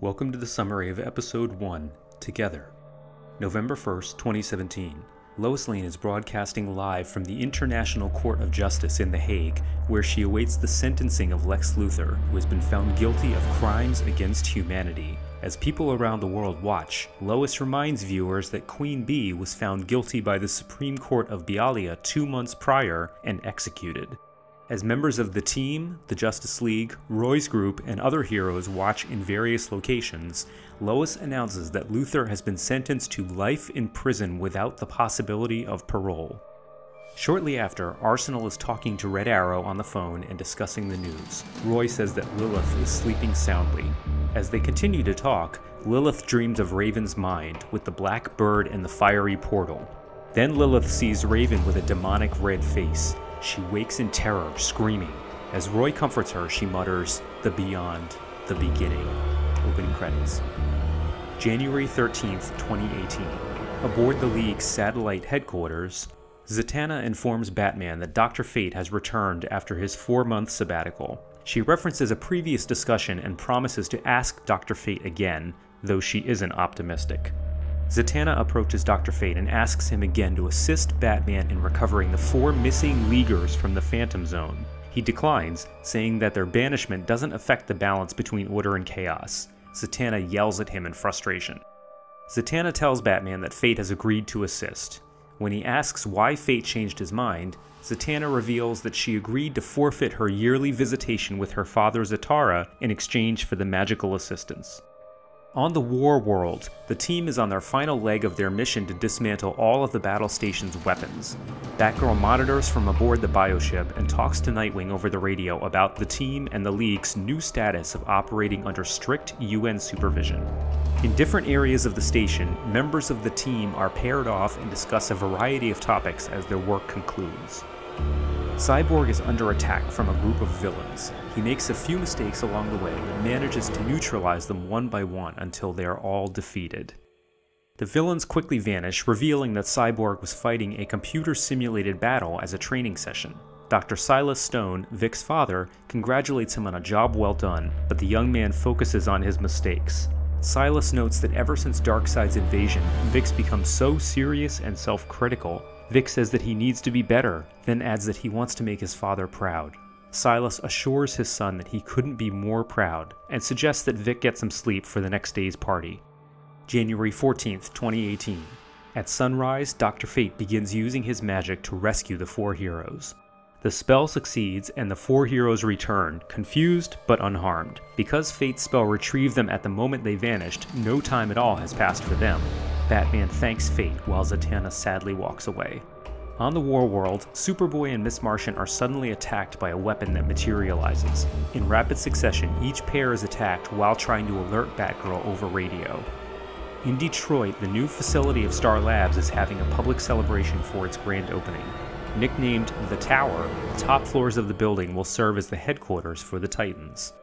Welcome to the summary of Episode 1, Together. November 1st, 2017. Lois Lane is broadcasting live from the International Court of Justice in The Hague, where she awaits the sentencing of Lex Luthor, who has been found guilty of crimes against humanity. As people around the world watch, Lois reminds viewers that Queen Bee was found guilty by the Supreme Court of Bialya 2 months prior and executed. As members of the team, the Justice League, Roy's group, and other heroes watch in various locations, Lois announces that Luthor has been sentenced to life in prison without the possibility of parole. Shortly after, Arsenal is talking to Red Arrow on the phone and discussing the news. Roy says that Lilith is sleeping soundly. As they continue to talk, Lilith dreams of Raven's mind, with the black bird and the fiery portal. Then Lilith sees Raven with a demonic red face. She wakes in terror, screaming. As Roy comforts her, she mutters, "The beyond, the beginning." Opening credits. January 13th, 2018. Aboard the League's satellite headquarters, Zatanna informs Batman that Dr. Fate has returned after his 4-month sabbatical. She references a previous discussion and promises to ask Dr. Fate again, though she isn't optimistic. Zatanna approaches Dr. Fate and asks him again to assist Batman in recovering the 4 missing Leaguers from the Phantom Zone. He declines, saying that their banishment doesn't affect the balance between order and chaos. Zatanna yells at him in frustration. Zatanna tells Batman that Fate has agreed to assist. When he asks why Fate changed his mind, Zatanna reveals that she agreed to forfeit her yearly visitation with her father Zatara in exchange for the magical assistance. On the War World, the team is on their final leg of their mission to dismantle all of the battle station's weapons. Batgirl monitors from aboard the bioship and talks to Nightwing over the radio about the team and the League's new status of operating under strict UN supervision. In different areas of the station, members of the team are paired off and discuss a variety of topics as their work concludes. Cyborg is under attack from a group of villains. He makes a few mistakes along the way, but manages to neutralize them one by one until they are all defeated. The villains quickly vanish, revealing that Cyborg was fighting a computer-simulated battle as a training session. Dr. Silas Stone, Vic's father, congratulates him on a job well done, but the young man focuses on his mistakes. Silas notes that ever since Darkseid's invasion, Vic's become so serious and self-critical. Vic says that he needs to be better, then adds that he wants to make his father proud. Silas assures his son that he couldn't be more proud, and suggests that Vic get some sleep for the next day's party. January 14th, 2018. At sunrise, Dr. Fate begins using his magic to rescue the 4 heroes. The spell succeeds, and the 4 heroes return, confused but unharmed. Because Fate's spell retrieved them at the moment they vanished, no time at all has passed for them. Batman thanks Fate while Zatanna sadly walks away. On the War World, Superboy and Miss Martian are suddenly attacked by a weapon that materializes. In rapid succession, each pair is attacked while trying to alert Batgirl over radio. In Detroit, the new facility of Star Labs is having a public celebration for its grand opening. Nicknamed The Tower, the top floors of the building will serve as the headquarters for the Titans.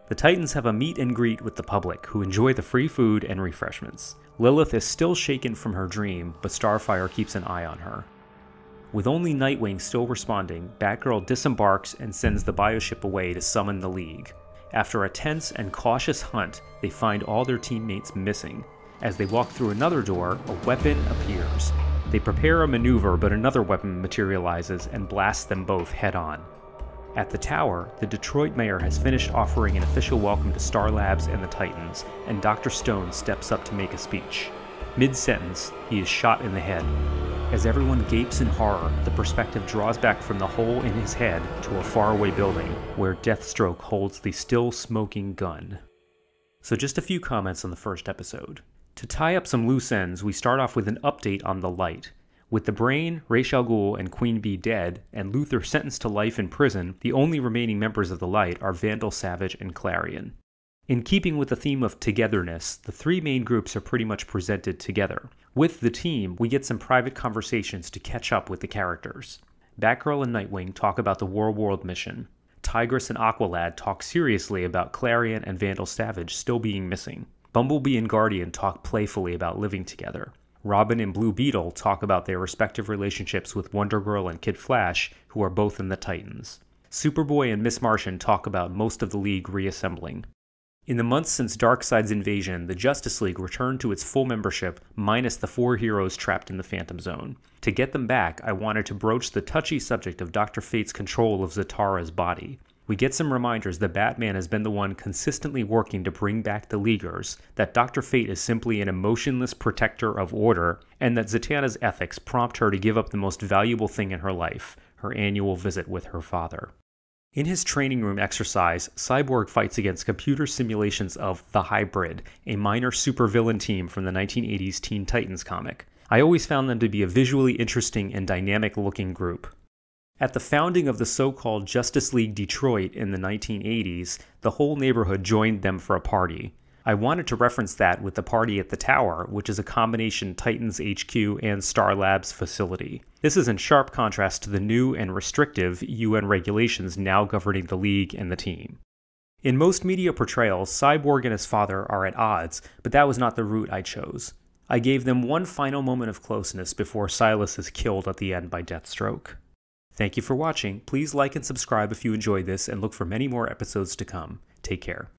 The Titans have a meet and greet with the public, who enjoy the free food and refreshments. Lilith is still shaken from her dream, but Starfire keeps an eye on her. With only Nightwing still responding, Batgirl disembarks and sends the bioship away to summon the League. After a tense and cautious hunt, they find all their teammates missing. As they walk through another door, a weapon appears. They prepare a maneuver, but another weapon materializes and blasts them both head-on. At the tower, the Detroit mayor has finished offering an official welcome to Star Labs and the Titans, and Dr. Stone steps up to make a speech. Mid-sentence, he is shot in the head. As everyone gapes in horror, the perspective draws back from the hole in his head to a faraway building, where Deathstroke holds the still smoking gun. So just a few comments on the first episode. To tie up some loose ends, we start off with an update on the Light. With the Brain, Ra's al Ghul, and Queen Bee dead, and Luthor sentenced to life in prison, the only remaining members of the Light are Vandal Savage and Clarion. In keeping with the theme of togetherness, the 3 main groups are pretty much presented together. With the team, we get some private conversations to catch up with the characters. Batgirl and Nightwing talk about the War World mission. Tigress and Aqualad talk seriously about Clarion and Vandal Savage still being missing. Bumblebee and Guardian talk playfully about living together. Robin and Blue Beetle talk about their respective relationships with Wonder Girl and Kid Flash, who are both in the Titans. Superboy and Miss Martian talk about most of the League reassembling. In the months since Darkseid's invasion, the Justice League returned to its full membership, minus the 4 heroes trapped in the Phantom Zone. To get them back, I wanted to broach the touchy subject of Dr. Fate's control of Zatara's body. We get some reminders that Batman has been the one consistently working to bring back the Leaguers, that Dr. Fate is simply an emotionless protector of order, and that Zatanna's ethics prompt her to give up the most valuable thing in her life, her annual visit with her father. In his training room exercise, Cyborg fights against computer simulations of The Hybrid, a minor supervillain team from the 1980s Teen Titans comic. I always found them to be a visually interesting and dynamic-looking group. At the founding of the so-called Justice League Detroit in the 1980s, the whole neighborhood joined them for a party. I wanted to reference that with the party at the Tower, which is a combination Titans HQ and Star Labs facility. This is in sharp contrast to the new and restrictive UN regulations now governing the League and the team. In most media portrayals, Cyborg and his father are at odds, but that was not the route I chose. I gave them one final moment of closeness before Silas is killed at the end by Deathstroke. Thank you for watching. Please like and subscribe if you enjoyed this, and look for many more episodes to come. Take care.